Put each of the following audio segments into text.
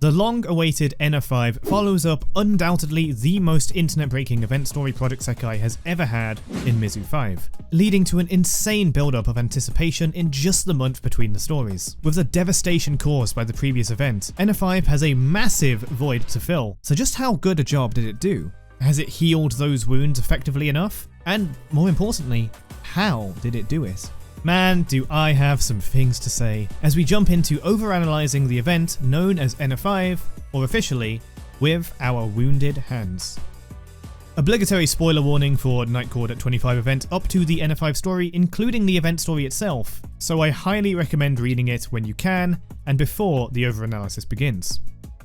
The long-awaited Ena5 follows up undoubtedly the most internet-breaking event story Project SEKAI has ever had in Mizu 5, leading to an insane build-up of anticipation in just the month between the stories. With the devastation caused by the previous event, Ena5 has a massive void to fill, so just how good a job did it do? Has it healed those wounds effectively enough? And more importantly, how did it do it? Man, do I have some things to say as we jump into overanalyzing the event known as Ena5, or officially, With Our Wounded Hands. Obligatory spoiler warning for Night Court at 25 event up to the Ena5 story, including the event story itself, so I highly recommend reading it when you can, and before the overanalysis begins.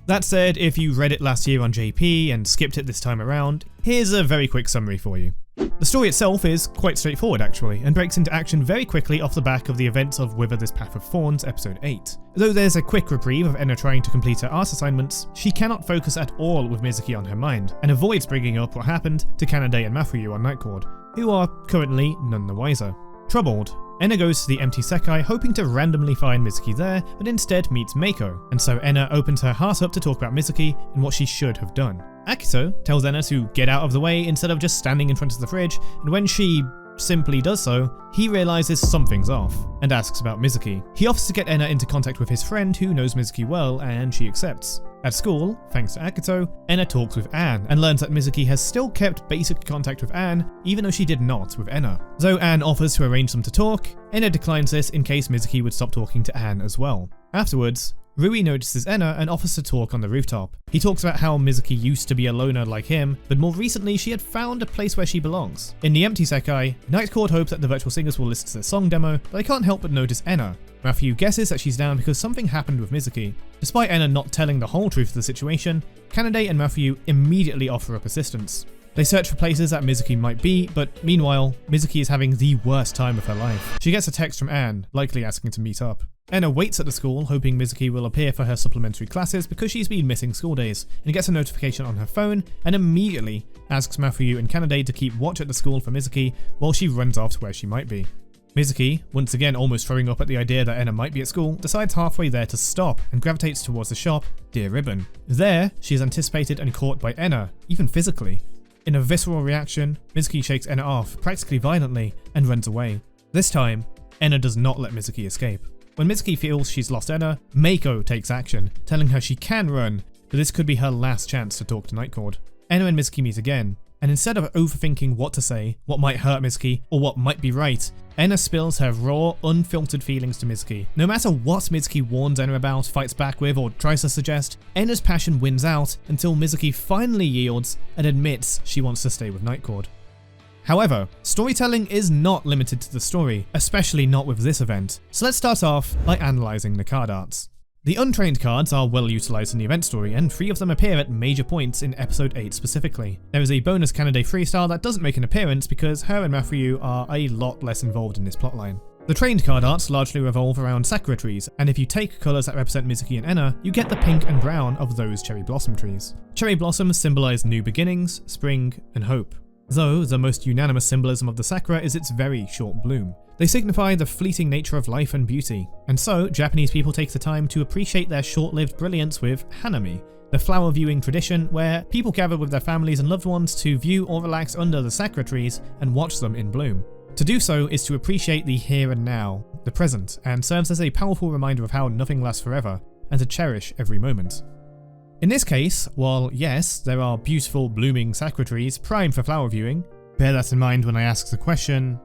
That said, if you read it last year on JP and skipped it this time around, here's a very quick summary for you. The story itself is quite straightforward actually, and breaks into action very quickly off the back of the events of Whither This Path of Thorns episode 8. Though there's a quick reprieve of Ena trying to complete her art assignments, she cannot focus at all with Mizuki on her mind, and avoids bringing up what happened to Kanade and Mafuyu on Night Court, who are currently none the wiser. Troubled, Ena goes to the empty Sekai hoping to randomly find Mizuki there, but instead meets MEIKO, and so Ena opens her heart up to talk about Mizuki and what she should have done. Akito tells Ena to get out of the way instead of just standing in front of the fridge, and when she simply does so, he realizes something's off, and asks about Mizuki. He offers to get Ena into contact with his friend who knows Mizuki well, and she accepts. At school, thanks to Akito, Ena talks with Anne, and learns that Mizuki has still kept basic contact with Anne, even though she did not with Ena. Though Anne offers to arrange them to talk, Ena declines this in case Mizuki would stop talking to Anne as well. Afterwards, Rui notices Ena and offers to talk on the rooftop. He talks about how Mizuki used to be a loner like him, but more recently she had found a place where she belongs. In the empty Sekai, Night Court hopes that the virtual singers will listen to their song demo, but I can't help but notice Ena. Mafuyu guesses that she's down because something happened with Mizuki. Despite Ena not telling the whole truth of the situation, Kanade and Mafuyu immediately offer up assistance. They search for places that Mizuki might be, but meanwhile, Mizuki is having the worst time of her life. She gets a text from Anne, likely asking to meet up. Ena waits at the school, hoping Mizuki will appear for her supplementary classes because she's been missing school days, and gets a notification on her phone, and immediately asks Mafuyu and Kanade to keep watch at the school for Mizuki while she runs off to where she might be. Mizuki, once again almost throwing up at the idea that Ena might be at school, decides halfway there to stop and gravitates towards the shop, Dear Ribbon. There, she is anticipated and caught by Ena, even physically. In a visceral reaction, Mizuki shakes Ena off, practically violently, and runs away. This time, Ena does not let Mizuki escape. When Mizuki feels she's lost Ena, MEIKO takes action, telling her she can run, but this could be her last chance to talk to Night Court. Ena and Mizuki meet again, and instead of overthinking what to say, what might hurt Mizuki, or what might be right, Ena spills her raw, unfiltered feelings to Mizuki. No matter what Mizuki warns Ena about, fights back with, or tries to suggest, Ena's passion wins out until Mizuki finally yields and admits she wants to stay with Night Court. However, storytelling is not limited to the story, especially not with this event, so let's start off by analysing the card arts. The Untrained cards are well utilised in the event story, and 3 of them appear at major points in episode 8 specifically. There is a bonus Kanade freestyle that doesn't make an appearance because her and Mafuyu are a lot less involved in this plotline. The trained card arts largely revolve around Sakura trees, and if you take colours that represent Mizuki and Ena, you get the pink and brown of those cherry blossom trees. Cherry blossoms symbolise new beginnings, spring, and hope. Though the most unanimous symbolism of the Sakura is its very short bloom. They signify the fleeting nature of life and beauty, and so Japanese people take the time to appreciate their short-lived brilliance with hanami, the flower viewing tradition where people gather with their families and loved ones to view or relax under the Sakura trees and watch them in bloom. To do so is to appreciate the here and now, the present, and serves as a powerful reminder of how nothing lasts forever, and to cherish every moment. In this case, while yes, there are beautiful blooming Sakura trees prime for flower viewing, bear that in mind when I ask the question,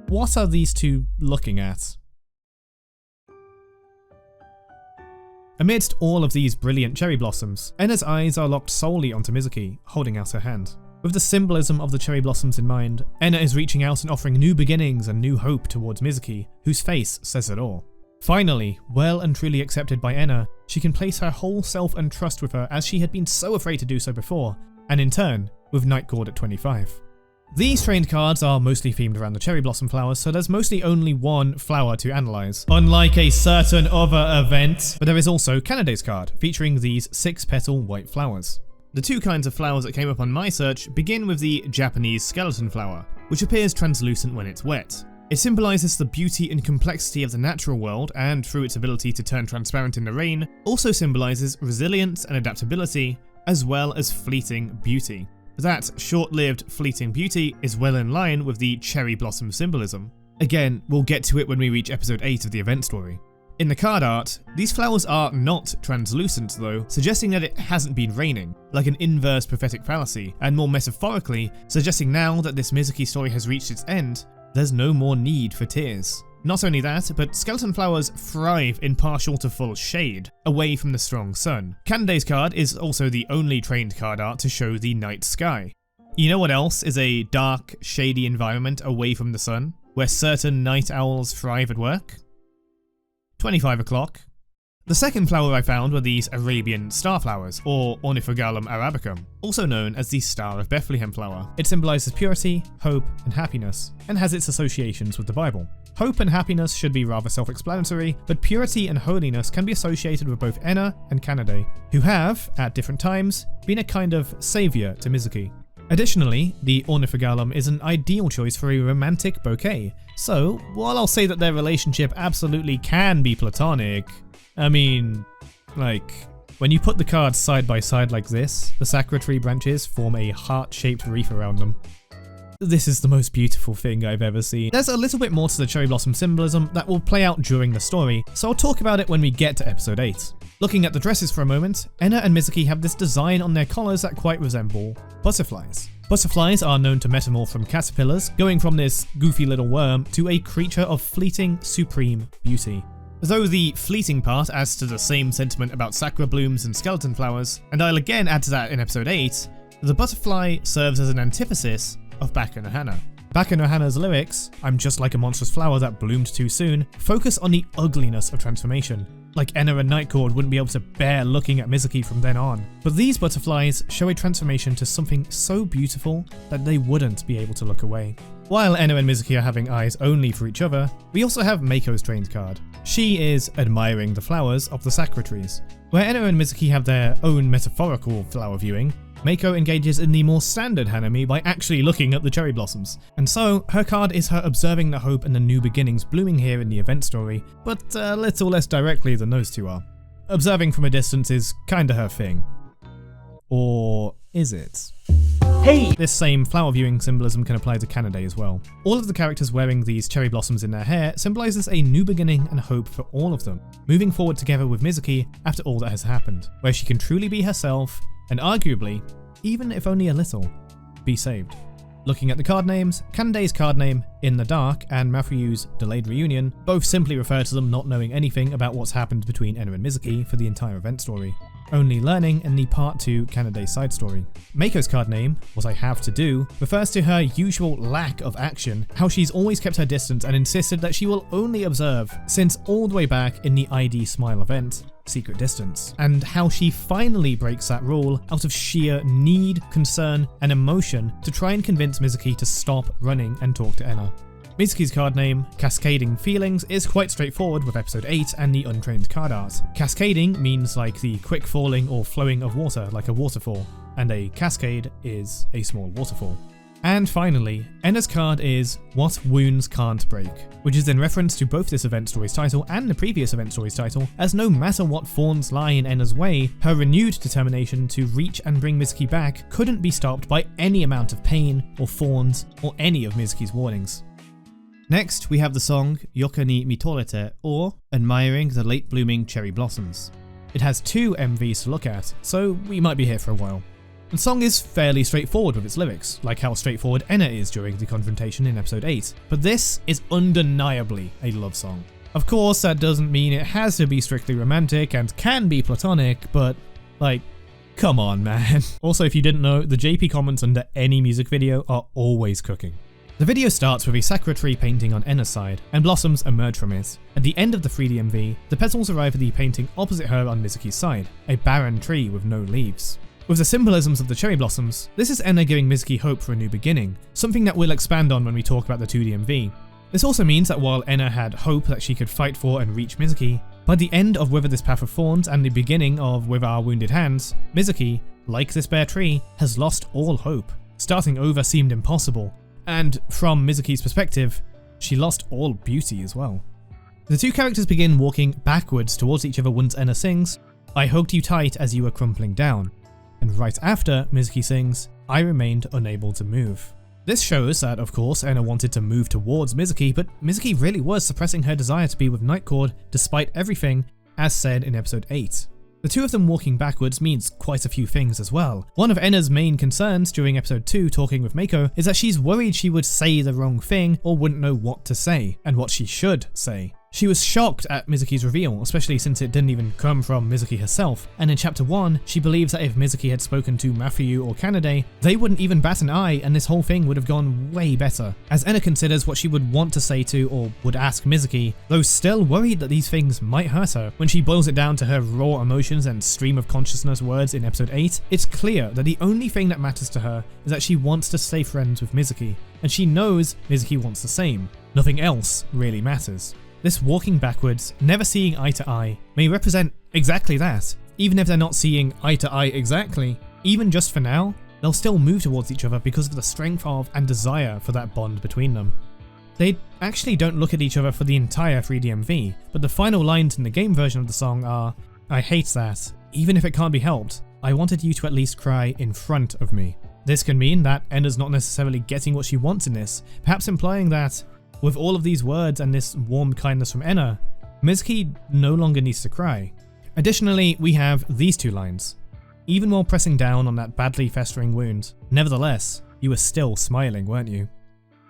what are these two looking at? Amidst all of these brilliant cherry blossoms, Ena's eyes are locked solely onto Mizuki, holding out her hand. With the symbolism of the cherry blossoms in mind, Ena is reaching out and offering new beginnings and new hope towards Mizuki, whose face says it all. Finally, well and truly accepted by Ena, she can place her whole self and trust with her as she had been so afraid to do so before, and in turn, with Night Court at 25. These trained cards are mostly themed around the cherry blossom flowers, so there's mostly only one flower to analyse, unlike a certain other event. But there is also Kanade's card, featuring these 6-petal white flowers. The 2 kinds of flowers that came up on my search begin with the Japanese skeleton flower, which appears translucent when it's wet. It symbolizes the beauty and complexity of the natural world, and through its ability to turn transparent in the rain, also symbolizes resilience and adaptability, as well as fleeting beauty. That short-lived fleeting beauty is well in line with the cherry blossom symbolism. Again, we'll get to it when we reach episode 8 of the event story. In the card art, these flowers are not translucent though, suggesting that it hasn't been raining, like an inverse prophetic fallacy, and more metaphorically, suggesting now that this Mizuki story has reached its end, there's no more need for tears. Not only that, but skeleton flowers thrive in partial to full shade, away from the strong sun. Kande's card is also the only trained card art to show the night sky. You know what else is a dark, shady environment away from the sun, where certain night owls thrive at work? 25 o'clock. The second flower I found were these Arabian starflowers, or Ornithogalum arabicum, also known as the Star of Bethlehem flower. It symbolizes purity, hope, and happiness, and has its associations with the Bible. Hope and happiness should be rather self-explanatory, but purity and holiness can be associated with both Ena and Kanade, who have, at different times, been a kind of savior to Mizuki. Additionally, the Ornithogalum is an ideal choice for a romantic bouquet, so while I'll say that their relationship absolutely can be platonic, I mean, like, when you put the cards side by side like this, the Sakura tree branches form a heart-shaped wreath around them. This is the most beautiful thing I've ever seen. There's a little bit more to the cherry blossom symbolism that will play out during the story, so I'll talk about it when we get to episode 8. Looking at the dresses for a moment, Ena and Mizuki have this design on their collars that quite resemble butterflies. Butterflies are known to metamorph from caterpillars, going from this goofy little worm to a creature of fleeting, supreme beauty. Though the fleeting part adds to the same sentiment about sakura blooms and skeleton flowers, and I'll again add to that in episode 8, the butterfly serves as an antithesis of Baka no Hana. Baka no Hana's lyrics, "I'm just like a monstrous flower that bloomed too soon," focus on the ugliness of transformation. Like Ena and Nightcord wouldn't be able to bear looking at Mizuki from then on. But these butterflies show a transformation to something so beautiful that they wouldn't be able to look away. While Ena and Mizuki are having eyes only for each other, we also have MEIKO's trained card. She is admiring the flowers of the Sakura trees. Where Ena and Mizuki have their own metaphorical flower viewing, MEIKO engages in the more standard Hanami by actually looking at the cherry blossoms. And so, her card is her observing the hope and the new beginnings blooming here in the event story, but a little less directly than those two are. Observing from a distance is kinda her thing. Or is it? Hey! This same flower viewing symbolism can apply to Kanade as well. All of the characters wearing these cherry blossoms in their hair symbolizes a new beginning and hope for all of them, moving forward together with Mizuki after all that has happened, where she can truly be herself and arguably, even if only a little, be saved. Looking at the card names, Kande's card name, In the Dark, and Mafuyu's Delayed Reunion both simply refer to them not knowing anything about what's happened between Ena and Mizuki for the entire event story, only learning in the Part 2 Kanade side story. MEIKO's card name, What I Have to Do, refers to her usual lack of action, how she's always kept her distance and insisted that she will only observe since all the way back in the IDSmile event, Secret Distance, and how she finally breaks that rule out of sheer need, concern, and emotion to try and convince Mizuki to stop running and talk to Ena. Mizuki's card name, Cascading Feelings, is quite straightforward with episode 8 and the Untrained card art. Cascading means like the quick falling or flowing of water, like a waterfall, and a cascade is a small waterfall. And finally, Ena's card is What Wounds Can't Break, which is in reference to both this event story's title and the previous event story's title, as no matter what thorns lie in Ena's way, her renewed determination to reach and bring Mizuki back couldn't be stopped by any amount of pain or thorns or any of Mizuki's warnings. Next, we have the song Yoka Ni Mitorete, or Admiring the Late Blooming Cherry Blossoms. It has 2 MVs to look at, so we might be here for a while. The song is fairly straightforward with its lyrics, like how straightforward Ena is during the confrontation in episode 8, but this is undeniably a love song. Of course, that doesn't mean it has to be strictly romantic and can be platonic, but like, come on man. Also, if you didn't know, the JP comments under any music video are always cooking. The video starts with a sakura tree painting on Ena's side, and blossoms emerge from it. At the end of the 3D MV, the petals arrive at the painting opposite her on Mizuki's side, a barren tree with no leaves. With the symbolisms of the cherry blossoms, this is Ena giving Mizuki hope for a new beginning, something that we'll expand on when we talk about the 2D MV. This also means that while Ena had hope that she could fight for and reach Mizuki, by the end of Whither This Path of Thorns and the beginning of With Our Wounded Hands, Mizuki, like this bare tree, has lost all hope. Starting over seemed impossible, and from Mizuki's perspective, She lost all beauty as well. The two characters begin walking backwards towards each other once Ena sings, "I hugged you tight as you were crumpling down," and right after Mizuki sings, "I remained unable to move." This shows that, of course, Ena wanted to move towards Mizuki, but Mizuki really was suppressing her desire to be with Nightcord despite everything, as said in episode 8. The two of them walking backwards means quite a few things as well. One of Ena's main concerns during episode 2 talking with MEIKO is that she's worried she would say the wrong thing or wouldn't know what to say, and what she should say. She was shocked at Mizuki's reveal, especially since it didn't even come from Mizuki herself, and in chapter 1, she believes that if Mizuki had spoken to Mafuyu or Kanade, they wouldn't even bat an eye and this whole thing would have gone way better. As Ena considers what she would want to say to or would ask Mizuki, though still worried that these things might hurt her, when she boils it down to her raw emotions and stream of consciousness words in episode 8, it's clear that the only thing that matters to her is that she wants to stay friends with Mizuki, and she knows Mizuki wants the same. Nothing else really matters. This walking backwards, never seeing eye to eye, may represent exactly that. Even if they're not seeing eye to eye exactly, even just for now, they'll still move towards each other because of the strength of and desire for that bond between them. They actually don't look at each other for the entire 3DMV, but the final lines in the game version of the song are, "I hate that. Even if it can't be helped, I wanted you to at least cry in front of me." This can mean that Ena's not necessarily getting what she wants in this, perhaps implying that with all of these words and this warm kindness from Ena, Mizuki no longer needs to cry. Additionally, we have these two lines. "Even while pressing down on that badly festering wound, nevertheless, you were still smiling, weren't you?"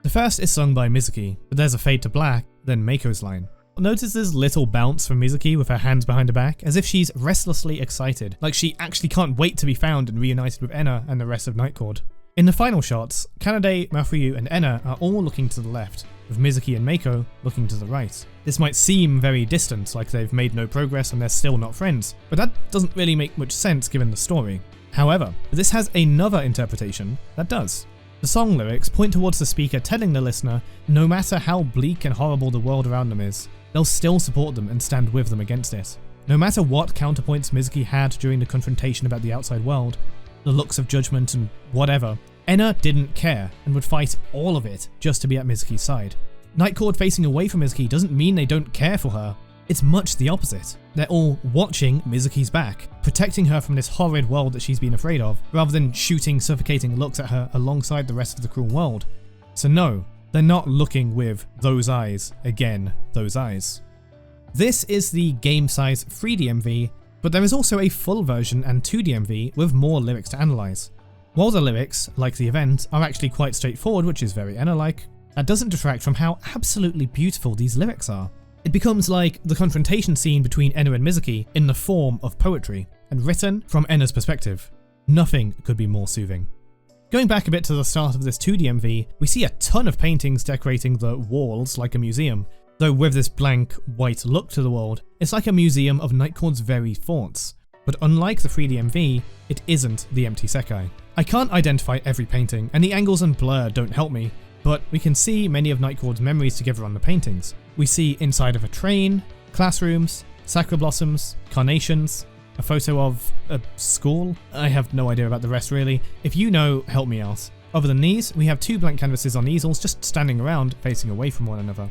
The first is sung by Mizuki, but there's a fade to black, then MEIKO's line. Notice this little bounce from Mizuki with her hands behind her back, as if she's restlessly excited, like she actually can't wait to be found and reunited with Ena and the rest of Nightcord. In the final shots, Kanade, Mafuyu and Ena are all looking to the left, with Mizuki and MEIKO looking to the right. This might seem very distant, like they've made no progress and they're still not friends, but that doesn't really make much sense given the story. However, this has another interpretation that does. The song lyrics point towards the speaker telling the listener, no matter how bleak and horrible the world around them is, they'll still support them and stand with them against it. No matter what counterpoints Mizuki had during the confrontation about the outside world, the looks of judgment and whatever, Ena didn't care and would fight all of it just to be at Mizuki's side. Nightcord facing away from Mizuki doesn't mean they don't care for her, it's much the opposite. They're all watching Mizuki's back, protecting her from this horrid world that she's been afraid of, rather than shooting suffocating looks at her alongside the rest of the cruel world. So no, they're not looking with those eyes, again, those eyes. This is the game size 3DMV, but there is also a full version and 2DMV with more lyrics to analyze. While the lyrics, like the event, are actually quite straightforward, which is very Ena-like, that doesn't detract from how absolutely beautiful these lyrics are. It becomes like the confrontation scene between Ena and Mizuki in the form of poetry, and written from Ena's perspective. Nothing could be more soothing. Going back a bit to the start of this 2DMV, we see a ton of paintings decorating the walls like a museum, though with this blank, white look to the world, it's like a museum of Nightcord's very thoughts. But unlike the 3DMV, it isn't the empty Sekai. I can't identify every painting, and the angles and blur don't help me, but we can see many of Nightcord's memories together on the paintings. We see inside of a train, classrooms, sakura blossoms, carnations, a photo of a school. I have no idea about the rest really. If you know, help me out. Other than these, we have two blank canvases on easels just standing around, facing away from one another.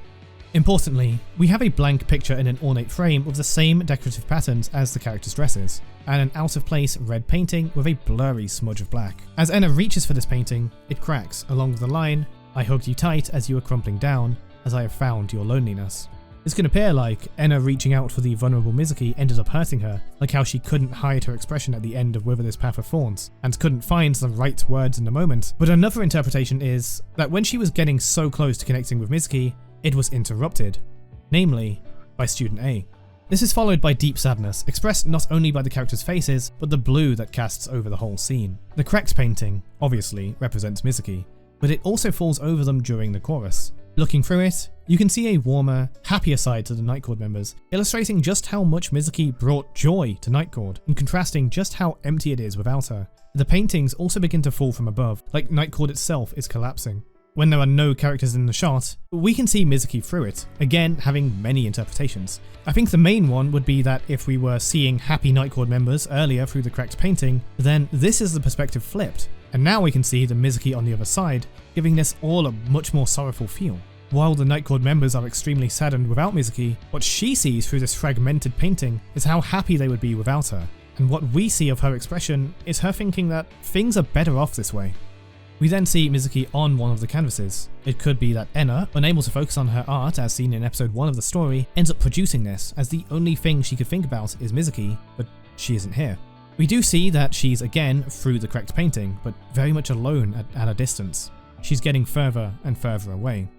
Importantly, we have a blank picture in an ornate frame with the same decorative patterns as the character's dresses, and an out-of-place red painting with a blurry smudge of black. As Ena reaches for this painting, it cracks along the line, "I hugged you tight as you were crumpling down, as I have found your loneliness." This can appear like Ena reaching out for the vulnerable Mizuki ended up hurting her, like how she couldn't hide her expression at the end of Whither This Path of Thorns, and couldn't find the right words in the moment. But another interpretation is that when she was getting so close to connecting with Mizuki, it was interrupted, namely by Student A. This is followed by deep sadness, expressed not only by the characters' faces, but the blue that casts over the whole scene. The cracked painting, obviously, represents Mizuki, but it also falls over them during the chorus. Looking through it, you can see a warmer, happier side to the Nightcord members, illustrating just how much Mizuki brought joy to Nightcord, and contrasting just how empty it is without her. The paintings also begin to fall from above, like Nightcord itself is collapsing. When there are no characters in the shot, we can see Mizuki through it, again having many interpretations. I think the main one would be that if we were seeing happy Nightcord members earlier through the cracked painting, then this is the perspective flipped, and now we can see the Mizuki on the other side, giving this all a much more sorrowful feel. While the Night Court members are extremely saddened without Mizuki, what she sees through this fragmented painting is how happy they would be without her. And what we see of her expression is her thinking that things are better off this way. We then see Mizuki on one of the canvases. It could be that Ena, unable to focus on her art as seen in episode 1 of the story, ends up producing this as the only thing she could think about is Mizuki, but she isn't here. We do see that she's again through the correct painting, but very much alone at a distance. She's getting further and further away.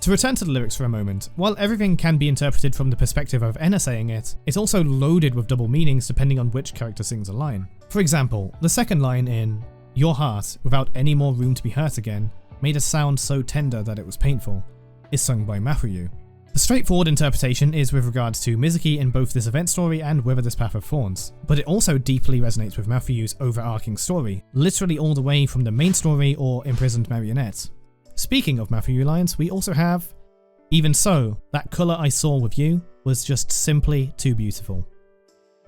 To return to the lyrics for a moment, while everything can be interpreted from the perspective of Ena saying it, it's also loaded with double meanings depending on which character sings a line. For example, the second line in "Your heart, without any more room to be hurt again, made a sound so tender that it was painful," is sung by Mafuyu. The straightforward interpretation is with regards to Mizuki in both this event story and Whither this Path of Thorns, but it also deeply resonates with Mafuyu's overarching story, literally all the way from the main story or Imprisoned Marionette. Speaking of Mafuyu lines, we also have, "Even so, that colour I saw with you was just simply too beautiful."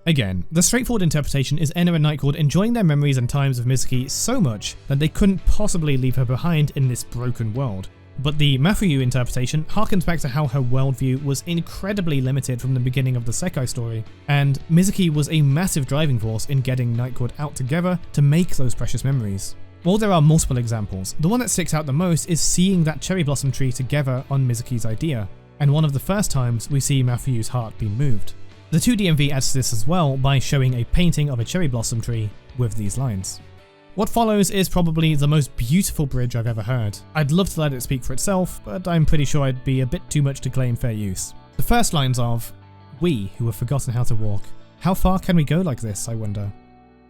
Again, the straightforward interpretation is Ena and Night Court enjoying their memories and times of Mizuki so much that they couldn't possibly leave her behind in this broken world. But the Mafuyu interpretation harkens back to how her worldview was incredibly limited from the beginning of the Sekai story, and Mizuki was a massive driving force in getting Night Court out together to make those precious memories. While there are multiple examples, the one that sticks out the most is seeing that cherry blossom tree together on Mizuki's idea, and one of the first times we see Mafuyu's heart being moved. The 2DMV adds to this as well by showing a painting of a cherry blossom tree with these lines. What follows is probably the most beautiful bridge I've ever heard. I'd love to let it speak for itself, but I'm pretty sure I'd be a bit too much to claim fair use. The first lines of, "We who have forgotten how to walk. How far can we go like this, I wonder?"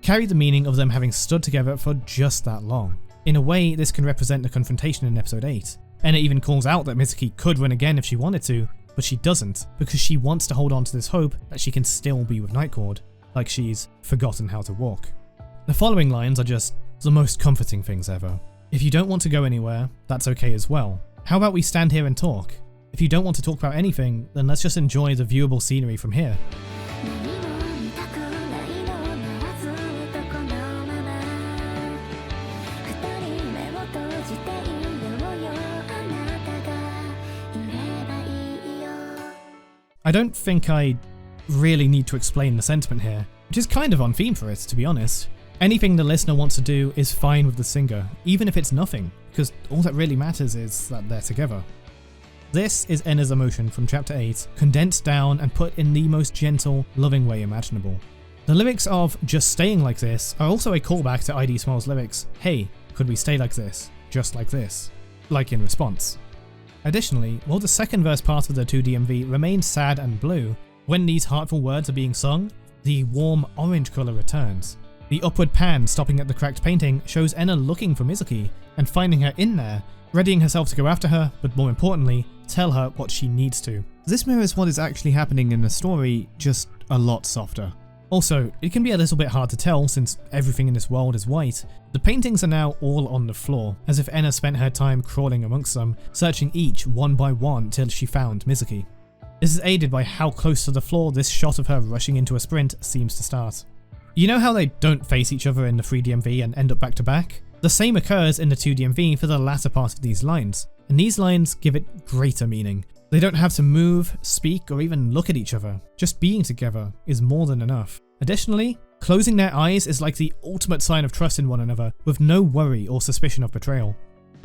carry the meaning of them having stood together for just that long. In a way, this can represent the confrontation in episode 8. And it even calls out that Mizuki could run again if she wanted to, but she doesn't, because she wants to hold on to this hope that she can still be with Night Court, like she's forgotten how to walk. The following lines are just the most comforting things ever. "If you don't want to go anywhere, that's okay as well. How about we stand here and talk? If you don't want to talk about anything, then let's just enjoy the viewable scenery from here." I don't think I really need to explain the sentiment here, which is kind of on theme for it, to be honest. Anything the listener wants to do is fine with the singer, even if it's nothing, because all that really matters is that they're together. This is Ena's emotion from chapter 8, condensed down and put in the most gentle, loving way imaginable. The lyrics of "just staying like this" are also a callback to IDSmile's lyrics, "Hey, could we stay like this, just like this?" like in response. Additionally, while the second verse part of the 2DMV remains sad and blue, when these heartful words are being sung, the warm orange colour returns. The upward pan stopping at the cracked painting shows Ena looking for Mizuki and finding her in there, readying herself to go after her, but more importantly, tell her what she needs to. This mirrors what is actually happening in the story, just a lot softer. Also, it can be a little bit hard to tell since everything in this world is white. The paintings are now all on the floor, as if Ena spent her time crawling amongst them, searching each one by one till she found Mizuki. This is aided by how close to the floor this shot of her rushing into a sprint seems to start. You know how they don't face each other in the 3DMV and end up back to back? The same occurs in the 2DMV for the latter part of these lines, and these lines give it greater meaning. They don't have to move, speak, or even look at each other. Just being together is more than enough. Additionally, closing their eyes is like the ultimate sign of trust in one another, with no worry or suspicion of betrayal.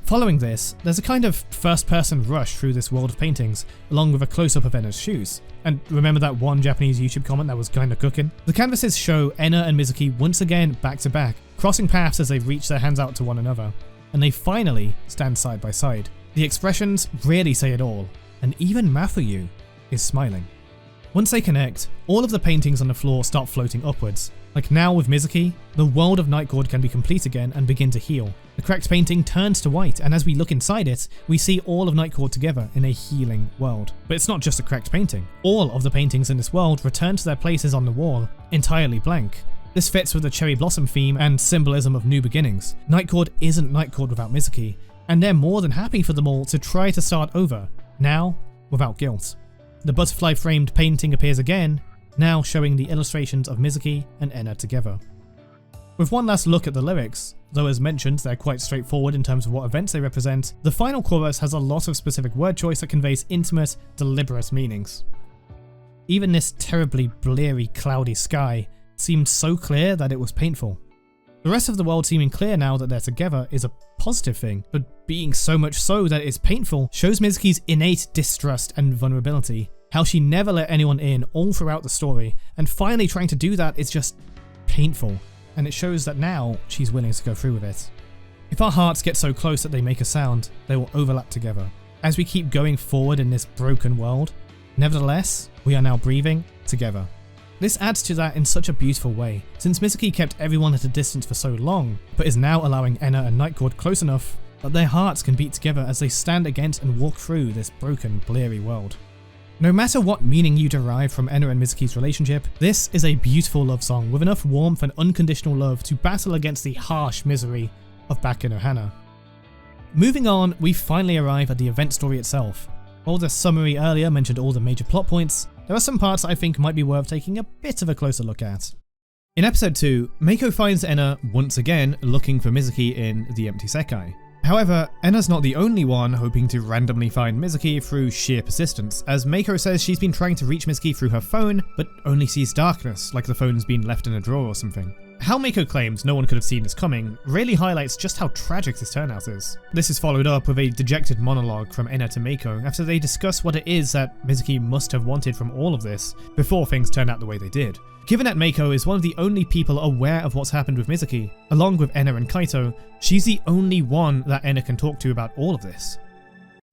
Following this, there's a kind of first-person rush through this world of paintings, along with a close-up of Ena's shoes. And remember that one Japanese YouTube comment that was kinda cooking? The canvases show Ena and Mizuki once again back-to-back, crossing paths as they reach their hands out to one another, and they finally stand side by side. The expressions really say it all, and even Mafuyu is smiling. Once they connect, all of the paintings on the floor start floating upwards. Like now with Mizuki, the world of Night Court can be complete again and begin to heal. The cracked painting turns to white, and as we look inside it, we see all of Night Court together in a healing world. But it's not just a cracked painting. All of the paintings in this world return to their places on the wall, entirely blank. This fits with the cherry blossom theme and symbolism of new beginnings. Night Court isn't Night Court without Mizuki, and they're more than happy for them all to try to start over, now without guilt. The butterfly framed painting appears again, now showing the illustrations of Mizuki and Ena together. With one last look at the lyrics, though as mentioned they're quite straightforward in terms of what events they represent, the final chorus has a lot of specific word choice that conveys intimate, deliberate meanings. Even this terribly bleary, cloudy sky seemed so clear that it was painful. The rest of the world seeming clear now that they're together is a positive thing, but being so much so that it's painful shows Mizuki's innate distrust and vulnerability, how she never let anyone in all throughout the story, and finally trying to do that is just painful, and it shows that now she's willing to go through with it. If our hearts get so close that they make a sound, they will overlap together. As we keep going forward in this broken world, nevertheless, we are now breathing together. This adds to that in such a beautiful way, since Mizuki kept everyone at a distance for so long, but is now allowing Ena and Nightcord close enough that their hearts can beat together as they stand against and walk through this broken, bleary world. No matter what meaning you derive from Ena and Mizuki's relationship, this is a beautiful love song with enough warmth and unconditional love to battle against the harsh misery of back in Ohana. Moving on, we finally arrive at the event story itself. While the summary earlier mentioned all the major plot points, there are some parts I think might be worth taking a bit of a closer look at. In episode 2, MEIKO finds Ena once again looking for Mizuki in the empty Sekai. However, Ena's not the only one hoping to randomly find Mizuki through sheer persistence, as MEIKO says she's been trying to reach Mizuki through her phone, but only sees darkness, like the phone's been left in a drawer or something. How MEIKO claims no one could have seen this coming really highlights just how tragic this turnout is. This is followed up with a dejected monologue from Ena to MEIKO after they discuss what it is that Mizuki must have wanted from all of this before things turned out the way they did. Given that MEIKO is one of the only people aware of what's happened with Mizuki, along with Ena and Kaito, she's the only one that Ena can talk to about all of this.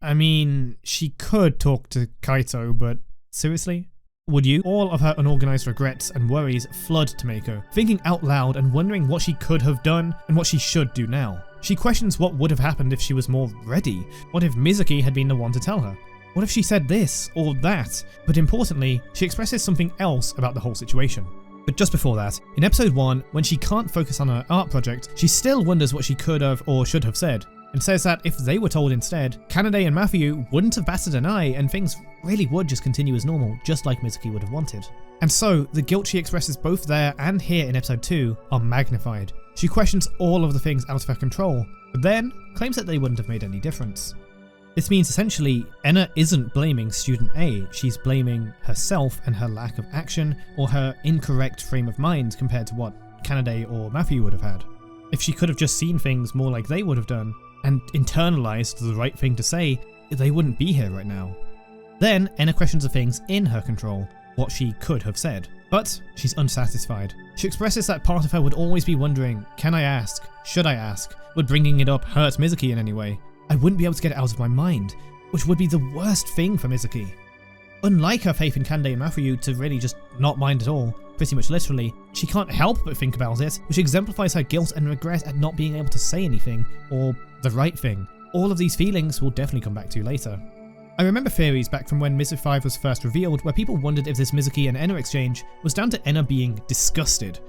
I mean, she could talk to Kaito, but seriously? Would you? All of her unorganized regrets and worries flood to MEIKO, thinking out loud and wondering what she could have done and what she should do now. She questions what would have happened if she was more ready. What if Mizuki had been the one to tell her? What if she said this or that? But importantly, she expresses something else about the whole situation. But just before that, in episode 1, when she can't focus on her art project, she still wonders what she could have or should have said, and says that if they were told instead, Kanade and Mafuyu wouldn't have batted an eye and things really would just continue as normal, just like Mizuki would have wanted. And so, the guilt she expresses both there and here in episode 2 are magnified. She questions all of the things out of her control, but then claims that they wouldn't have made any difference. This means essentially, Ena isn't blaming student A, she's blaming herself and her lack of action or her incorrect frame of mind compared to what Kanade or Mafuyu would have had. If she could have just seen things more like they would have done, and internalized the right thing to say, they wouldn't be here right now. Then, Ena questions the things in her control, what she could have said. But she's unsatisfied. She expresses that part of her would always be wondering, can I ask? Should I ask? Would bringing it up hurt Mizuki in any way? I wouldn't be able to get it out of my mind, which would be the worst thing for Mizuki. Unlike her faith in Kanade and Mafuyu to really just not mind at all, pretty much literally, she can't help but think about it, which exemplifies her guilt and regret at not being able to say anything, or the right thing. All of these feelings we'll definitely come back to later. I remember theories back from when Mizu 5 was first revealed where people wondered if this Mizuki and Ena exchange was down to Ena being disgusted.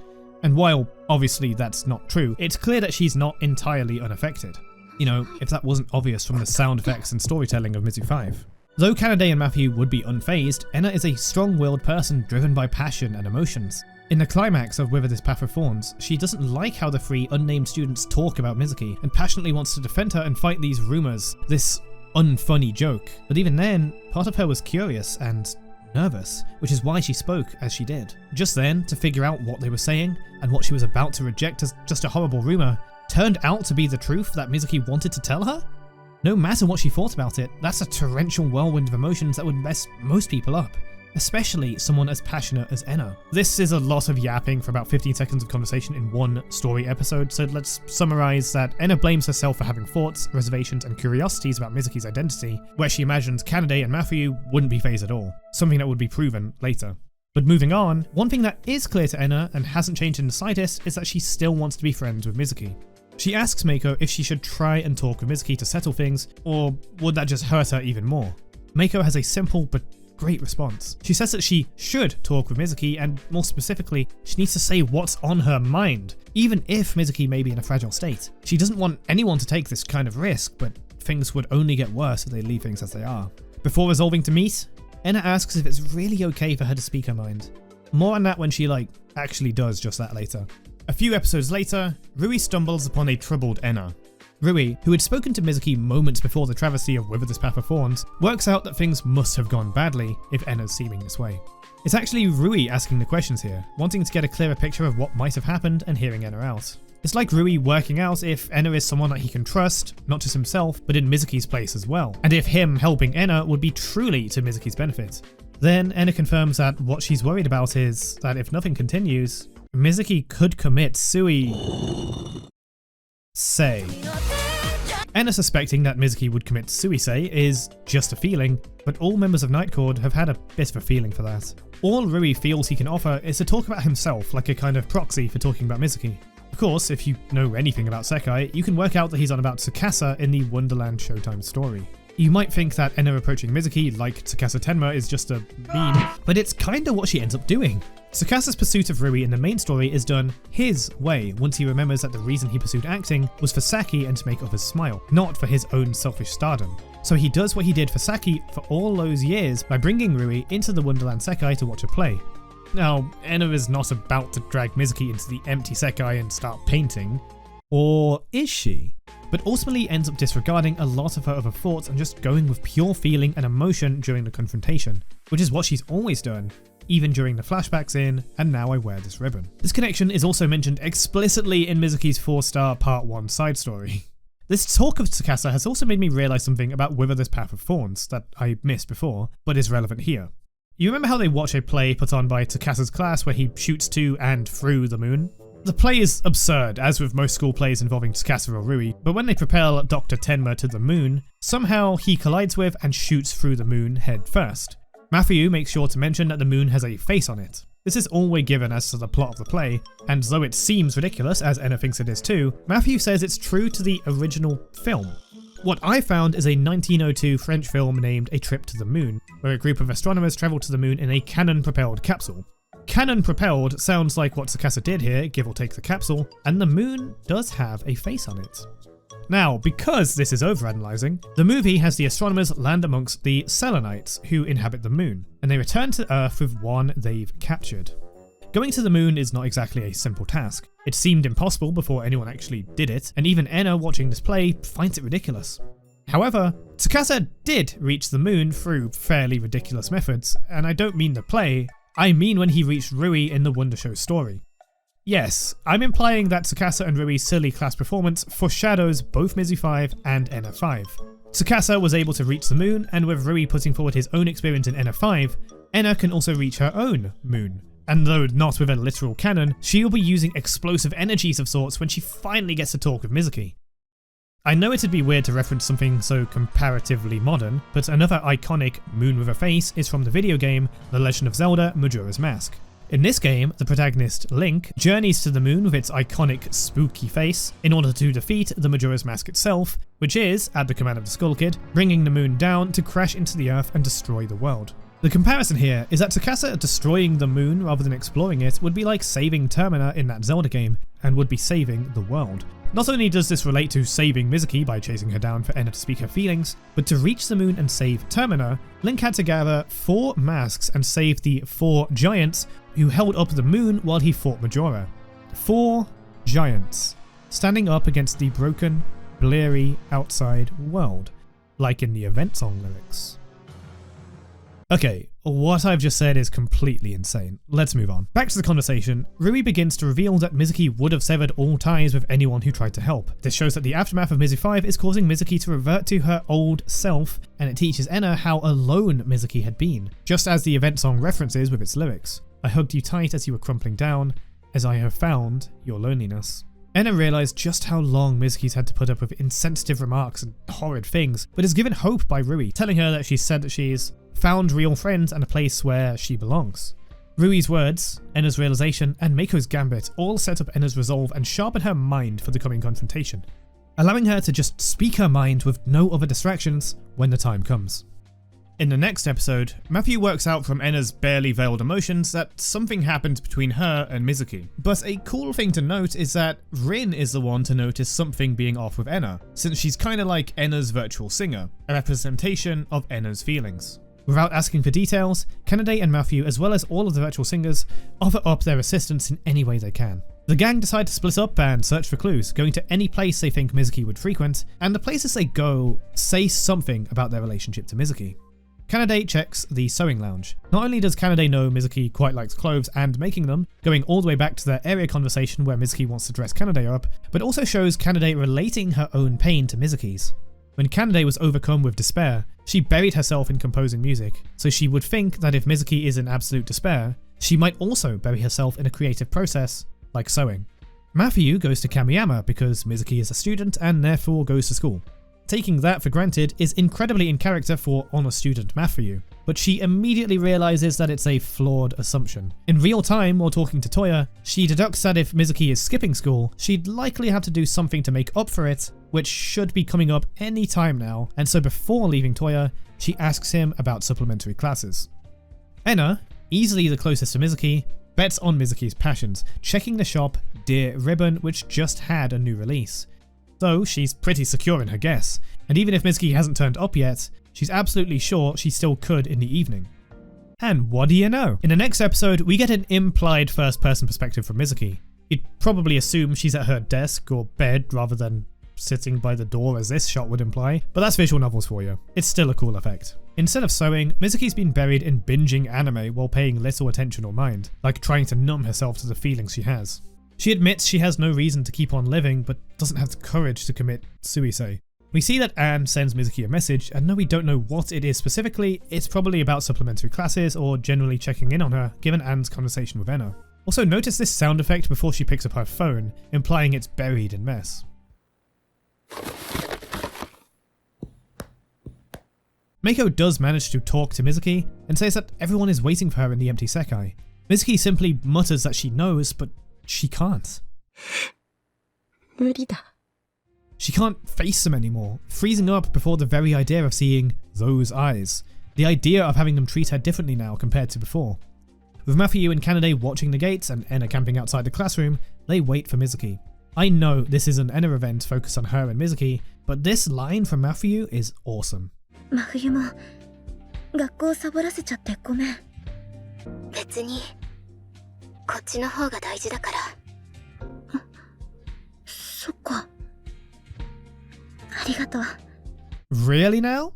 And while obviously that's not true, it's clear that she's not entirely unaffected. You know, if that wasn't obvious from the sound effects and storytelling of Mizu 5. Though Kanade and Mafuyu would be unfazed, Ena is a strong-willed person driven by passion and emotions. In the climax of Whither, This Path of Thorns, she doesn't like how the 3 unnamed students talk about Mizuki and passionately wants to defend her and fight these rumours, this unfunny joke. But even then, part of her was curious and nervous, which is why she spoke as she did. Just then, to figure out what they were saying and what she was about to reject as just a horrible rumour, turned out to be the truth that Mizuki wanted to tell her? No matter what she thought about it, that's a torrential whirlwind of emotions that would mess most people up, especially someone as passionate as Ena. This is a lot of yapping for about 15 seconds of conversation in one story episode, so let's summarize that Ena blames herself for having thoughts, reservations, and curiosities about Mizuki's identity, where she imagines Kanade and Mafuyu wouldn't be phased at all, something that would be proven later. But moving on, one thing that is clear to Ena and hasn't changed in the slightest is that she still wants to be friends with Mizuki. She asks MEIKO if she should try and talk with Mizuki to settle things, or would that just hurt her even more? MEIKO has a simple but great response. She says that she should talk with Mizuki, and more specifically, she needs to say what's on her mind, even if Mizuki may be in a fragile state. She doesn't want anyone to take this kind of risk, but things would only get worse if they leave things as they are. Before resolving to meet, Ena asks if it's really okay for her to speak her mind. More on that when she actually does just that later. A few episodes later, Rui stumbles upon a troubled Ena. Rui, who had spoken to Mizuki moments before the travesty of Whither this Path of Thorns, works out that things must have gone badly if Ena's seeming this way. It's actually Rui asking the questions here, wanting to get a clearer picture of what might have happened and hearing Ena out. It's like Rui working out if Ena is someone that he can trust, not just himself, but in Mizuki's place as well, and if him helping Ena would be truly to Mizuki's benefit. Then Ena confirms that what she's worried about is that if nothing continues, Mizuki could commit suicide. Ena suspecting that Mizuki would commit suicide is just a feeling, but all members of Night Court have had a bit of a feeling for that. All Rui feels he can offer is to talk about himself like a kind of proxy for talking about Mizuki. Of course, if you know anything about Sekai, you can work out that he's on about Tsukasa in the Wonderland Showtime story. You might think that Ena approaching Mizuki like Tsukasa Tenma is just a meme, but it's kinda what she ends up doing. Tsukasa's pursuit of Rui in the main story is done his way once he remembers that the reason he pursued acting was for Saki and to make others smile, not for his own selfish stardom. So he does what he did for Saki for all those years by bringing Rui into the Wonderland Sekai to watch her play. Now, Ena is not about to drag Mizuki into the empty Sekai and start painting. Or is she? But ultimately ends up disregarding a lot of her other thoughts and just going with pure feeling and emotion during the confrontation, which is what she's always done, even during the flashbacks in And Now I Wear This Ribbon. This connection is also mentioned explicitly in Mizuki's 4-star Part 1 side story. This talk of Tsukasa has also made me realise something about Whither this Path of Thorns that I missed before, but is relevant here. You remember how they watch a play put on by Tsukasa's class where he shoots to and through the moon? The play is absurd, as with most school plays involving Tsukasa or Rui, but when they propel Dr. Tenma to the moon, somehow he collides with and shoots through the moon head first. Matthew makes sure to mention that the moon has a face on it. This is all we're given as to the plot of the play, and though it seems ridiculous, as Ena thinks it is too, Matthew says it's true to the original film. What I found is a 1902 French film named A Trip to the Moon, where a group of astronomers travel to the moon in a cannon-propelled capsule. Cannon-propelled sounds like what Tsukasa did here, give or take the capsule, and the moon does have a face on it. Now, because this is overanalyzing, the movie has the astronomers land amongst the Selenites who inhabit the moon, and they return to Earth with one they've captured. Going to the moon is not exactly a simple task. It seemed impossible before anyone actually did it, and even Ena watching this play finds it ridiculous. However, Tsukasa did reach the moon through fairly ridiculous methods, and I don't mean the play, I mean when he reached Rui in the Wonder Show story. Yes, I'm implying that Tsukasa and Rui's silly class performance foreshadows both Mizu5 and Ena5. Tsukasa was able to reach the moon, and with Rui putting forward his own experience in Ena5, Ena can also reach her own moon. And though not with a literal cannon, she will be using explosive energies of sorts when she finally gets to talk with Mizuki. I know it'd be weird to reference something so comparatively modern, but another iconic moon with a face is from the video game The Legend of Zelda: Majora's Mask. In this game, the protagonist, Link, journeys to the moon with its iconic spooky face in order to defeat the Majora's Mask itself, which is, at the command of the Skull Kid, bringing the moon down to crash into the Earth and destroy the world. The comparison here is that Tsukasa destroying the moon rather than exploring it would be like saving Termina in that Zelda game, and would be saving the world. Not only does this relate to saving Mizuki by chasing her down for Ena to speak her feelings, but to reach the moon and save Termina, Link had to gather 4 masks and save the 4 giants who held up the moon while he fought Majora. 4 giants, standing up against the broken, bleary outside world, like in the event song lyrics. Okay, what I've just said is completely insane. Let's move on. Back to the conversation, Rui begins to reveal that Mizuki would have severed all ties with anyone who tried to help. This shows that the aftermath of Mizu5 is causing Mizuki to revert to her old self, and it teaches Ena how alone Mizuki had been, just as the event song references with its lyrics. I hugged you tight as you were crumpling down, as I have found your loneliness. Ena realised just how long Mizuki's had to put up with insensitive remarks and horrid things, but is given hope by Rui, telling her that she said that she's found real friends and a place where she belongs. Rui's words, Ena's realisation, and MEIKO's gambit all set up Ena's resolve and sharpen her mind for the coming confrontation, allowing her to just speak her mind with no other distractions when the time comes. In the next episode, Matthew works out from Ena's barely veiled emotions that something happened between her and Mizuki. But a cool thing to note is that Rin is the one to notice something being off with Ena, since she's kinda like Ena's virtual singer, a representation of Ena's feelings. Without asking for details, Kanade and Matthew, as well as all of the virtual singers, offer up their assistance in any way they can. The gang decide to split up and search for clues, going to any place they think Mizuki would frequent, and the places they go say something about their relationship to Mizuki. Kanade checks the sewing lounge. Not only does Kanade know Mizuki quite likes clothes and making them, going all the way back to their area conversation where Mizuki wants to dress Kanade up, but also shows Kanade relating her own pain to Mizuki's. When Kanade was overcome with despair, she buried herself in composing music, so she would think that if Mizuki is in absolute despair, she might also bury herself in a creative process, like sewing. Mafuyu goes to Kamiyama because Mizuki is a student and therefore goes to school. Taking that for granted is incredibly in character for honor student Mafuyu, but she immediately realizes that it's a flawed assumption. In real time, while talking to Toya, she deducts that if Mizuki is skipping school, she'd likely have to do something to make up for it, which should be coming up any time now, and so before leaving Toya, she asks him about supplementary classes. Ena, easily the closest to Mizuki, bets on Mizuki's passions, checking the shop Dear Ribbon, which just had a new release. Though she's pretty secure in her guess, and even if Mizuki hasn't turned up yet, she's absolutely sure she still could in the evening. And what do you know? In the next episode, we get an implied first-person perspective from Mizuki. You'd probably assume she's at her desk or bed rather than sitting by the door as this shot would imply, but that's visual novels for you. It's still a cool effect. Instead of sewing, Mizuki's been buried in binging anime while paying little attention or mind, like trying to numb herself to the feelings she has. She admits she has no reason to keep on living, but doesn't have the courage to commit suicide. We see that Anne sends Mizuki a message, and though we don't know what it is specifically, it's probably about supplementary classes or generally checking in on her, given Anne's conversation with Ena. Also notice this sound effect before she picks up her phone, implying it's buried in mess. MEIKO does manage to talk to Mizuki, and says that everyone is waiting for her in the empty Sekai. Mizuki simply mutters that she knows, but she can't. She can't face them anymore, freezing up before the very idea of seeing those eyes. The idea of having them treat her differently now compared to before. With Mafuyu and Kanade watching the gates and Ena camping outside the classroom, they wait for Mizuki. I know this is an Ena event focused on her and Mizuki, but this line from Mafuyu is awesome. 真冬も学校サボらせちゃってごめん。別にこっちの方が大事だから。そっか。ありがとう。Really now?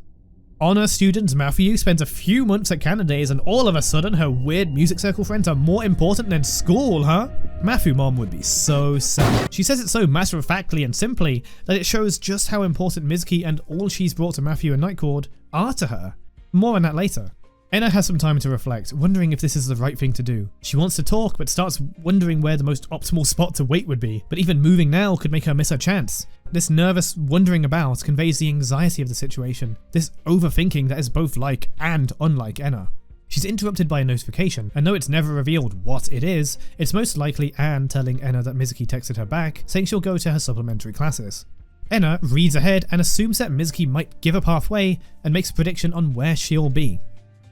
Honor student Mafuyu spends a few months at Kanades and all of a sudden her weird music circle friends are more important than school, huh? Mafu mom would be so sad. She says it so matter-of-factly and simply that it shows just how important Mizuki and all she's brought to Mafuyu and Nightcord are to her. More on that later. Ena has some time to reflect, wondering if this is the right thing to do. She wants to talk, but starts wondering where the most optimal spot to wait would be, but even moving now could make her miss her chance. This nervous wandering about conveys the anxiety of the situation, this overthinking that is both like and unlike Ena. She's interrupted by a notification, and though it's never revealed what it is, it's most likely Anne telling Ena that Mizuki texted her back, saying she'll go to her supplementary classes. Ena reads ahead and assumes that Mizuki might give up halfway, and makes a prediction on where she'll be.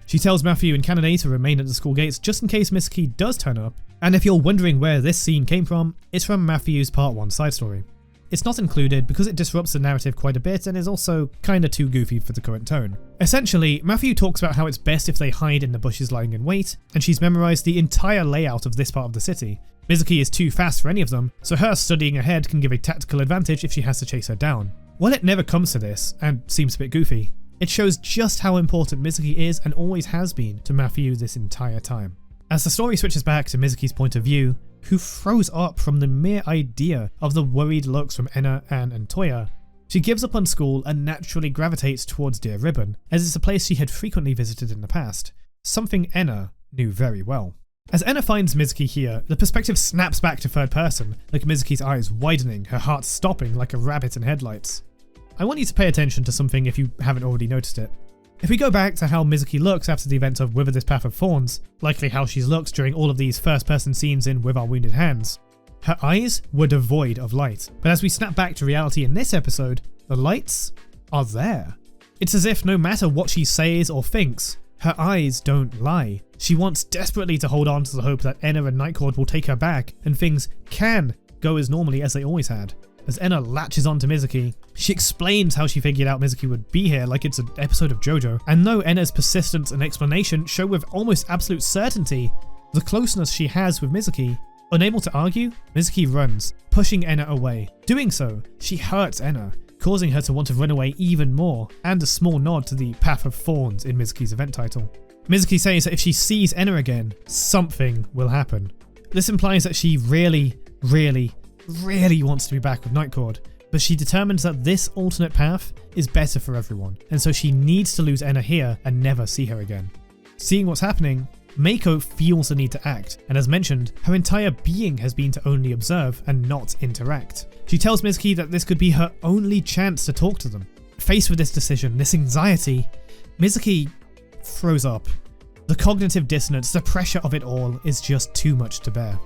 She tells Mafuyu and Kanade to remain at the school gates just in case Mizuki does turn up, and if you're wondering where this scene came from, it's from Mafuyu's part 1 side story. It's not included because it disrupts the narrative quite a bit and is also kinda too goofy for the current tone. Essentially, Mafuyu talks about how it's best if they hide in the bushes lying in wait, and she's memorized the entire layout of this part of the city. Mizuki is too fast for any of them, so her studying ahead can give a tactical advantage if she has to chase her down. While it never comes to this, and seems a bit goofy, it shows just how important Mizuki is and always has been to Mafuyu this entire time. As the story switches back to Mizuki's point of view, who froze up from the mere idea of the worried looks from Ena, Anne and Toya, she gives up on school and naturally gravitates towards Dear Ribbon, as it's a place she had frequently visited in the past, something Ena knew very well. As Ena finds Mizuki here, the perspective snaps back to third person, like Mizuki's eyes widening, her heart stopping like a rabbit in headlights. I want you to pay attention to something if you haven't already noticed it. If we go back to how Mizuki looks after the event of Whither This Path of Thorns, likely how she's looked during all of these first-person scenes in With Our Wounded Hands, her eyes were devoid of light, but as we snap back to reality in this episode, the lights are there. It's as if no matter what she says or thinks, her eyes don't lie. She wants desperately to hold on to the hope that Ena and Nightcord will take her back and things can go as normally as they always had. As Ena latches onto Mizuki, she explains how she figured out Mizuki would be here like it's an episode of JoJo, and though Ena's persistence and explanation show with almost absolute certainty the closeness she has with Mizuki, Unable to argue, Mizuki runs, pushing Ena away. Doing so, she hurts Ena, causing her to want to run away even more, and a small nod to the Path of Thorns in Mizuki's event title. Mizuki says that if she sees Ena again, something will happen. This implies that she really wants to be back with Nightcord, but she determines that this alternate path is better for everyone, and so she needs to lose Ena here and never see her again. Seeing what's happening, MEIKO feels the need to act, and as mentioned, her entire being has been to only observe and not interact. She tells Mizuki that this could be her only chance to talk to them. Faced with this decision, this anxiety, Mizuki throws up. The cognitive dissonance, the pressure of it all is just too much to bear.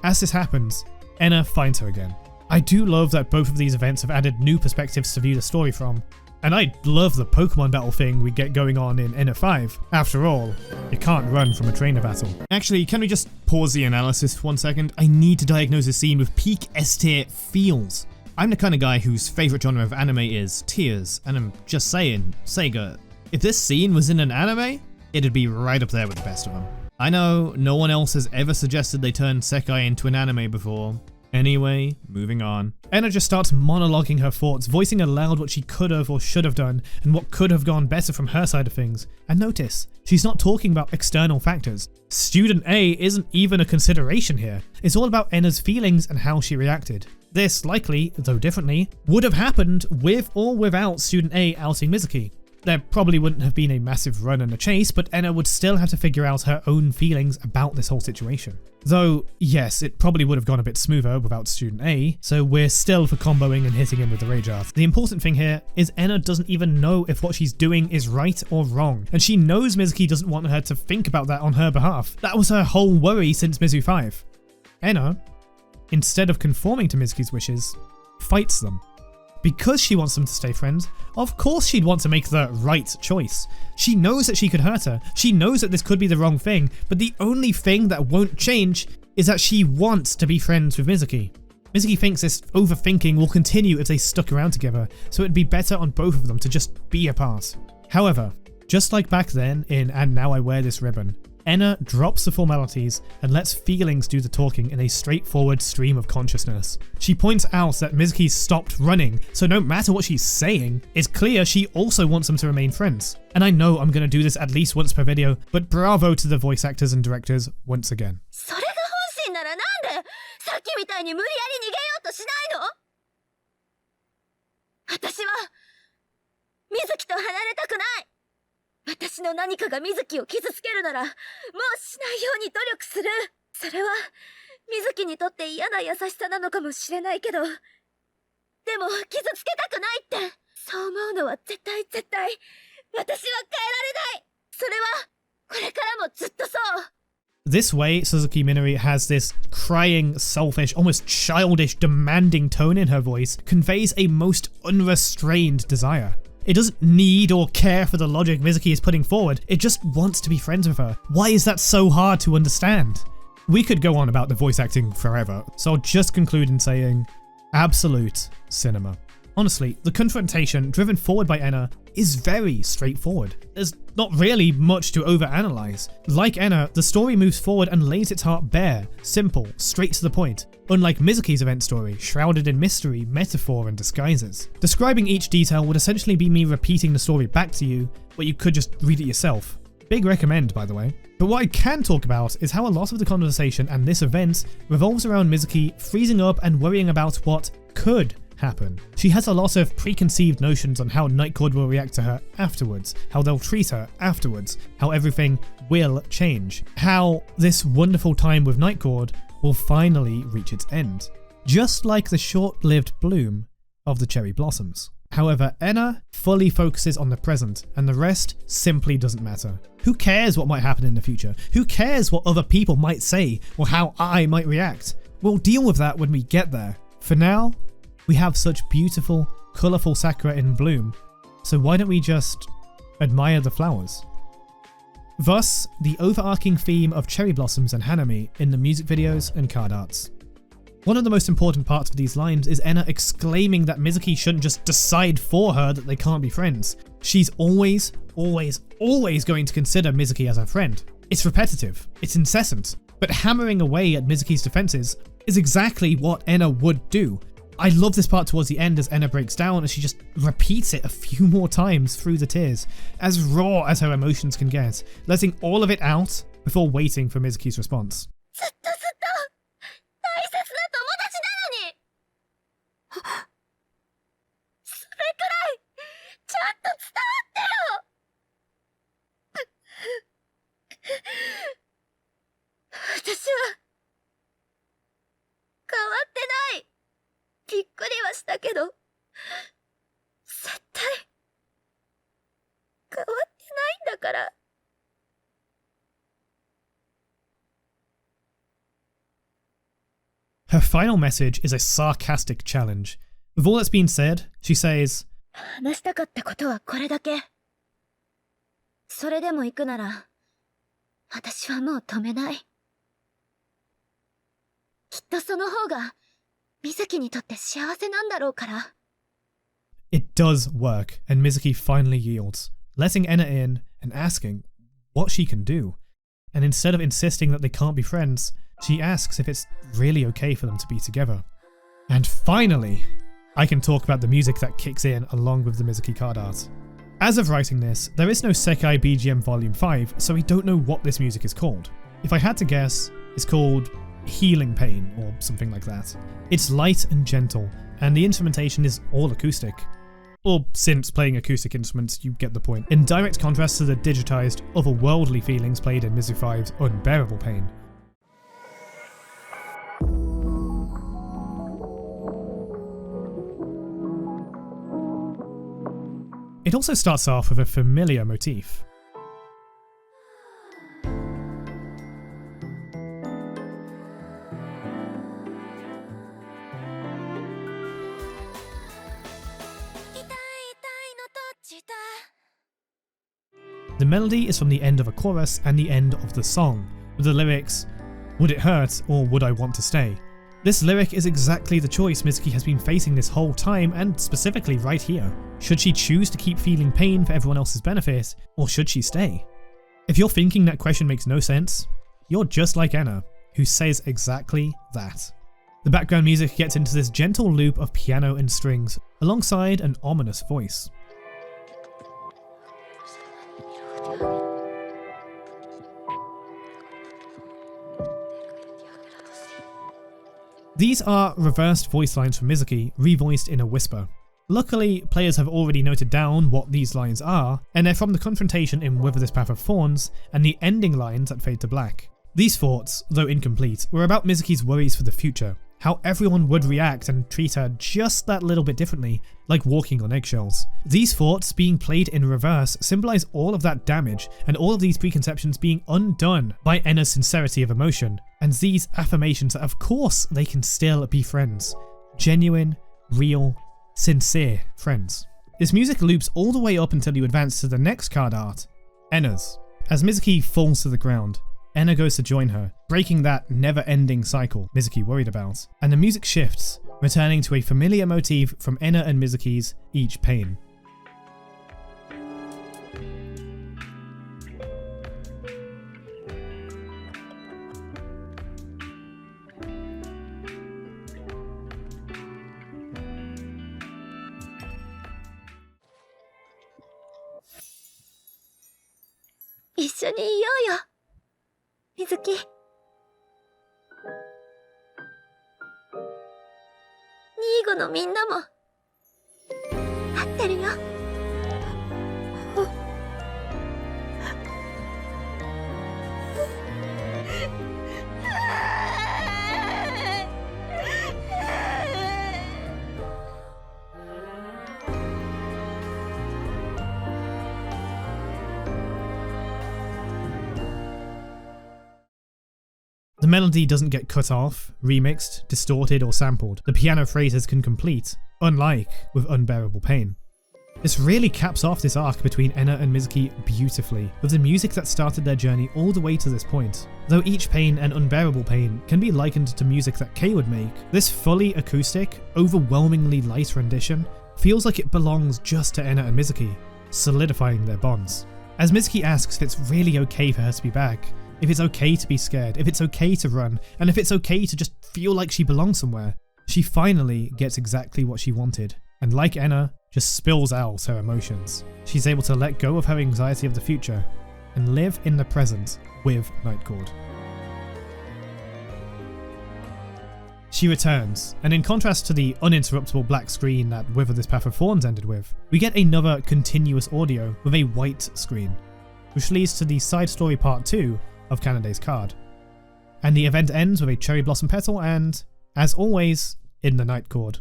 As this happens, Ena finds her again. I do love that both of these events have added new perspectives to view the story from, and I love the Pokemon battle thing we get going on in Ena5. After all, you can't run from a trainer battle. Actually, can we just pause the analysis for 1 second? I need to diagnose this scene with peak S-tier feels. I'm the kind of guy whose favourite genre of anime is tears, and I'm just saying, Sega, if this scene was in an anime, it'd be right up there with the best of them. I know no one else has ever suggested they turn Sekai into an anime before. Anyway, moving on. Ena just starts monologuing her thoughts, voicing aloud what she could have or should have done, and what could have gone better from her side of things. And notice, she's not talking about external factors. Student A isn't even a consideration here. It's all about Ena's feelings and how she reacted. This, likely, though differently, would have happened with or without Student A outing Mizuki. There probably wouldn't have been a massive run and a chase, but Ena would still have to figure out her own feelings about this whole situation. Though, yes, it probably would have gone a bit smoother without Student A, so we're still for comboing and hitting him with the Rage Art. The important thing here is Ena doesn't even know if what she's doing is right or wrong, and she knows Mizuki doesn't want her to think about that on her behalf. That was her whole worry since Mizu 5. Ena, instead of conforming to Mizuki's wishes, fights them. Because she wants them to stay friends, of course she'd want to make the right choice. She knows that she could hurt her, she knows that this could be the wrong thing, but the only thing that won't change is that she wants to be friends with Mizuki. Mizuki thinks this overthinking will continue if they stuck around together, so it'd be better on both of them to just be apart. However, just like back then in And Now I Wear This Ribbon, Ena drops the formalities and lets feelings do the talking in a straightforward stream of consciousness. She points out that Mizuki stopped running, so no matter what she's saying, it's clear she also wants them to remain friends. And I know I'm going to do this at least once per video, but bravo to the voice actors and directors once again. それが本心ならなんでさっきみたいに無理やり逃げようとしないの？私は水木と離れたくない。私の何かが水木を傷つけるならもうしないように努力する。それは水木にとって嫌な優しさなのかもしれないけど、でも傷つけたくないってそう思うのは絶対私は変えられない。それはこれからもずっとそう。This way, Suzuki Minori has this crying, selfish, almost childish, demanding tone in her voice, conveys a most unrestrained desire. It doesn't need or care for the logic Mizuki is putting forward, it just wants to be friends with her. Why is that so hard to understand? We could go on about the voice acting forever, so I'll just conclude in saying, absolute cinema. Honestly, the confrontation driven forward by Ena is very straightforward. There's not really much to overanalyze. Like Ena, the story moves forward and lays its heart bare, simple, straight to the point. Unlike Mizuki's event story, shrouded in mystery, metaphor, and disguises. Describing each detail would essentially be me repeating the story back to you, but you could just read it yourself. Big recommend, by the way. But what I can talk about is how a lot of the conversation and this event revolves around Mizuki freezing up and worrying about what could happen. She has a lot of preconceived notions on how Nightcord will react to her afterwards, how they'll treat her afterwards, how everything will change, how this wonderful time with Nightcord will finally reach its end, just like the short-lived bloom of the cherry blossoms. However, Ena fully focuses on the present, and the rest simply doesn't matter. Who cares what might happen in the future? Who cares what other people might say, or how I might react? We'll deal with that when we get there. For now, we have such beautiful, colourful Sakura in bloom, so why don't we just admire the flowers? Thus, the overarching theme of cherry blossoms and Hanami in the music videos and card arts. One of the most important parts of these lines is Ena exclaiming that Mizuki shouldn't just decide for her that they can't be friends. She's always going to consider Mizuki as her friend. It's repetitive, it's incessant. But hammering away at Mizuki's defenses is exactly what Ena would do. I love this part towards the end as Ena breaks down and she just repeats it a few more times through the tears, as raw as her emotions can get, letting all of it out before waiting for Mizuki's response. Her final message is a sarcastic challenge. With all that's been said, she says, 話したかったことはこれだけ。それでも行くなら、私はもう止めない。きっとその方が、Mizukiにとって幸せなんだろうから。It does work, and Mizuki finally yields, letting Ena in and asking what she can do. And instead of insisting that they can't be friends, she asks if it's really okay for them to be together. And finally, I can talk about the music that kicks in along with the Mizuki card art. As of writing this, there is no Sekai BGM Volume 5, so we don't know what this music is called. If I had to guess, it's called Healing Pain or something like that. It's light and gentle, and the instrumentation is all acoustic. Or since playing acoustic instruments, you get the point. In direct contrast to the digitized, otherworldly feelings played in Mizu 5's Unbearable Pain. It also starts off with a familiar motif. The melody is from the end of a chorus and the end of the song, with the lyrics, "Would it hurt or would I want to stay?" This lyric is exactly the choice Mizuki has been facing this whole time, and specifically right here. Should she choose to keep feeling pain for everyone else's benefit, or should she stay? If you're thinking that question makes no sense, you're just like Ena, who says exactly that. The background music gets into this gentle loop of piano and strings, alongside an ominous voice. These are reversed voice lines from Mizuki, revoiced in a whisper. Luckily, players have already noted down what these lines are, and they're from the confrontation in Whither This Path of Thorns, and the ending lines that fade to black. These thoughts, though incomplete, were about Mizuki's worries for the future, how everyone would react and treat her just that little bit differently, like walking on eggshells. These thoughts being played in reverse symbolize all of that damage and all of these preconceptions being undone by Ena's sincerity of emotion, and these affirmations that of course they can still be friends. Genuine, real, sincere friends. This music loops all the way up until you advance to the next card art, Ena's. As Mizuki falls to the ground, Ena goes to join her, breaking that never-ending cycle Mizuki worried about, and the music shifts, returning to a familiar motif from Ena and Mizuki's Each Pain. Mizuki. ニーゴのみんなも待ってるよ。The melody doesn't get cut off, remixed, distorted, or sampled. The piano phrases can complete, unlike with Unbearable Pain. This really caps off this arc between Ena and Mizuki beautifully, with the music that started their journey all the way to this point. Though Each Pain and Unbearable Pain can be likened to music that Kei would make, this fully acoustic, overwhelmingly light rendition feels like it belongs just to Ena and Mizuki, solidifying their bonds. As Mizuki asks if it's really okay for her to be back, if it's okay to be scared, if it's okay to run, and if it's okay to just feel like she belongs somewhere. She finally gets exactly what she wanted, and like Ena, just spills out her emotions. She's able to let go of her anxiety of the future and live in the present with Night Court. She returns, and in contrast to the uninterruptible black screen that Whither This Path of Thorns ended with, we get another continuous audio with a white screen, which leads to the side story part 2 of Kanada's card. And the event ends with a cherry blossom petal and, as always, in the Night Court,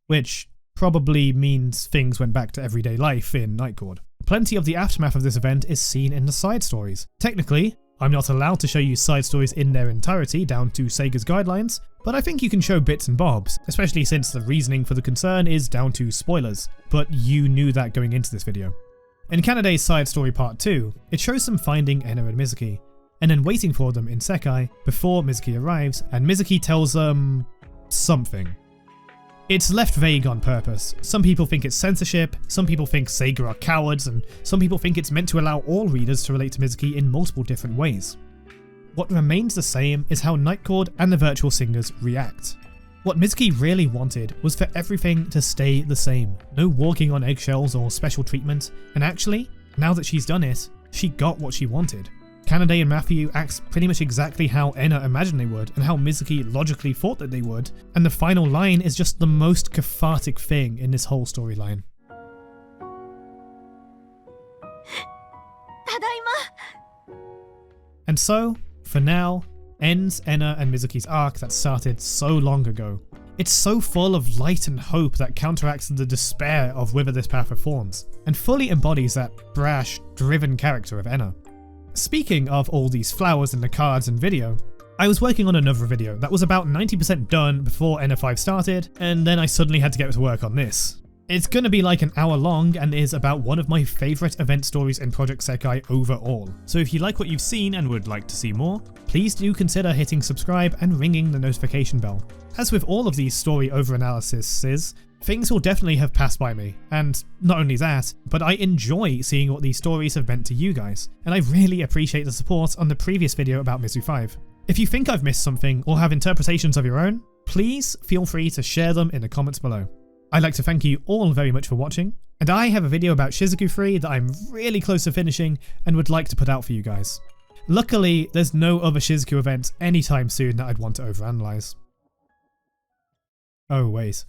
which probably means things went back to everyday life in Night Court. Plenty of the aftermath of this event is seen in the side stories. Technically, I'm not allowed to show you side stories in their entirety down to Sega's guidelines, but I think you can show bits and bobs, especially since the reasoning for the concern is down to spoilers, but you knew that going into this video. In Kanada's side story part 2, it shows them finding Ena and Mizuki, and then waiting for them in Sekai before Mizuki arrives, and Mizuki tells them something. It's left vague on purpose. Some people think it's censorship, some people think Sega are cowards, and some people think it's meant to allow all readers to relate to Mizuki in multiple different ways. What remains the same is how Night Court and the virtual singers react. What Mizuki really wanted was for everything to stay the same. No walking on eggshells or special treatment, and actually, now that she's done it, she got what she wanted. Kanade and Matthew act pretty much exactly how Ena imagined they would, and how Mizuki logically thought that they would, and the final line is just the most cathartic thing in this whole storyline. Tadaima! And so, for now, ends Ena and Mizuki's arc that started so long ago. It's so full of light and hope that counteracts the despair of Whither This Path of Thorns, and fully embodies that brash, driven character of Ena. Speaking of all these flowers in the cards and video, I was working on another video that was about 90% done before Ena5 started, and then I suddenly had to get to work on this. It's gonna be like an hour long and is about one of my favourite event stories in Project SEKAI overall. So if you like what you've seen and would like to see more, please do consider hitting subscribe and ringing the notification bell. As with all of these story overanalyses, things will definitely have passed by me, and not only that, but I enjoy seeing what these stories have meant to you guys, and I really appreciate the support on the previous video about Mizu 5. If you think I've missed something or have interpretations of your own, please feel free to share them in the comments below. I'd like to thank you all very much for watching, and I have a video about Shizuku 3 that I'm really close to finishing and would like to put out for you guys. Luckily, there's no other Shizuku events anytime soon that I'd want to overanalyze. Oh wait.